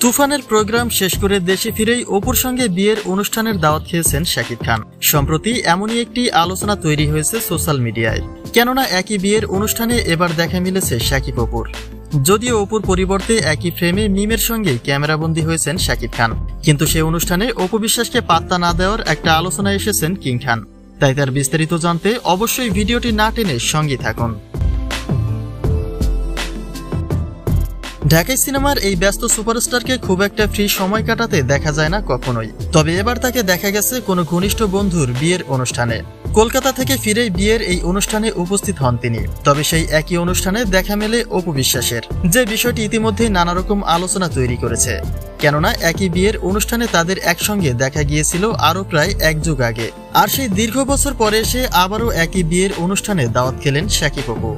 তুফানের প্রোগ্রাম শেষ করে দেশে ফিরেই অপুর সঙ্গে বিয়ের অনুষ্ঠানের দাওয়াত খেয়েছেন শাকিব খান। সম্প্রতি এমনই একটি আলোচনা তৈরি হয়েছে সোশ্যাল মিডিয়ায়। কেননা একই বিয়ের অনুষ্ঠানে এবার দেখা মিলেছে শাকিব অপুর। যদিও অপুর পরিবর্তে একই ফ্রেমে মিমের সঙ্গে ক্যামেরাবন্দী হয়েছেন শাকিব খান, কিন্তু সেই অনুষ্ঠানে অপু বিশ্বাসকে পাত্তা না দেওয়ার একটা আলোচনা এসেছেন কিং খান। তাই তার বিস্তারিত জানতে অবশ্যই ভিডিওটি না টেনে সঙ্গে থাকুন। ঢাকাই সিনেমার এই ব্যস্ত সুপারস্টারকে খুব একটা ফ্রি সময় কাটাতে দেখা যায় না কখনোই। তবে এবার তাকে দেখা গেছে কোনো ঘনিষ্ঠ বন্ধুর বিয়ের অনুষ্ঠানে। কলকাতা থেকে ফিরেই বিয়ের এই অনুষ্ঠানে উপস্থিত হন তিনি। তবে সেই একই অনুষ্ঠানে দেখা মেলে অপু বিশ্বাসের, যে বিষয়টি ইতিমধ্যেই নানা রকম আলোচনা তৈরি করেছে। কেননা একই বিয়ের অনুষ্ঠানে তাদের একসঙ্গে দেখা গিয়েছিল আরও প্রায় এক যুগ আগে। আর সেই দীর্ঘ বছর পরে এসে আবারও একই বিয়ের অনুষ্ঠানে দাওয়াত খেলেন শাকিব অপু।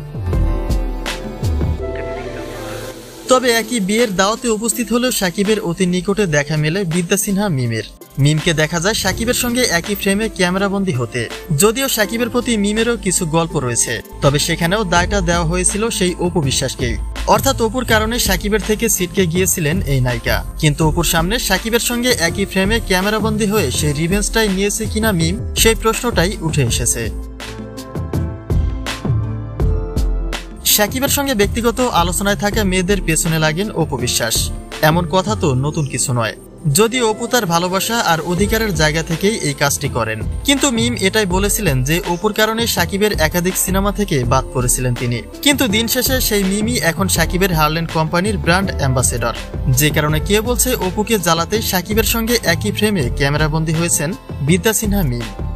তবে একই বিয়ের দাওয়াতে উপস্থিত হলেও শাকিবের অতি নিকটে দেখা মেলে বিদ্যা সিনহা মিমের। মিমকে দেখা যায় শাকিবের সঙ্গে একই ফ্রেমে ক্যামেরাবন্দী হতে। যদিও শাকিবের প্রতি মিমেরও কিছু গল্প রয়েছে, তবে সেখানেও দায়টা দেওয়া হয়েছিল সেই অপু বিশ্বাসকেই। অর্থাৎ অপুর কারণে শাকিবের থেকে ছিটকে গিয়েছিলেন এই নায়িকা। কিন্তু অপুর সামনে শাকিবের সঙ্গে একই ফ্রেমে ক্যামেরাবন্দী হয়ে সেই রিভেঞ্জটাই নিয়েছে কিনা মিম, সেই প্রশ্নটাই উঠে এসেছে। শাকিবের সঙ্গে ব্যক্তিগত আলোচনায় থাকা মেয়েদের পেছনে লাগেন অপু বিশ্বাস, এমন কথা তো নতুন কিছু নয়। যদিও অপু তার ভালোবাসা আর অধিকারের জায়গা থেকেই এই কাজটি করেন, কিন্তু মিম এটাই বলেছিলেন যে অপুর কারণে শাকিবের একাধিক সিনেমা থেকে বাদ পড়েছিলেন তিনি। কিন্তু দিন শেষে সেই মিমই এখন শাকিবের হারল্যান্ড কোম্পানির ব্র্যান্ড অ্যাম্বাসেডর। যে কারণে কে বলছে অপুকে জ্বালাতে শাকিবের সঙ্গে একই ফ্রেমে ক্যামেরাবন্দী হয়েছেন বিদ্যা সিনহা মিম।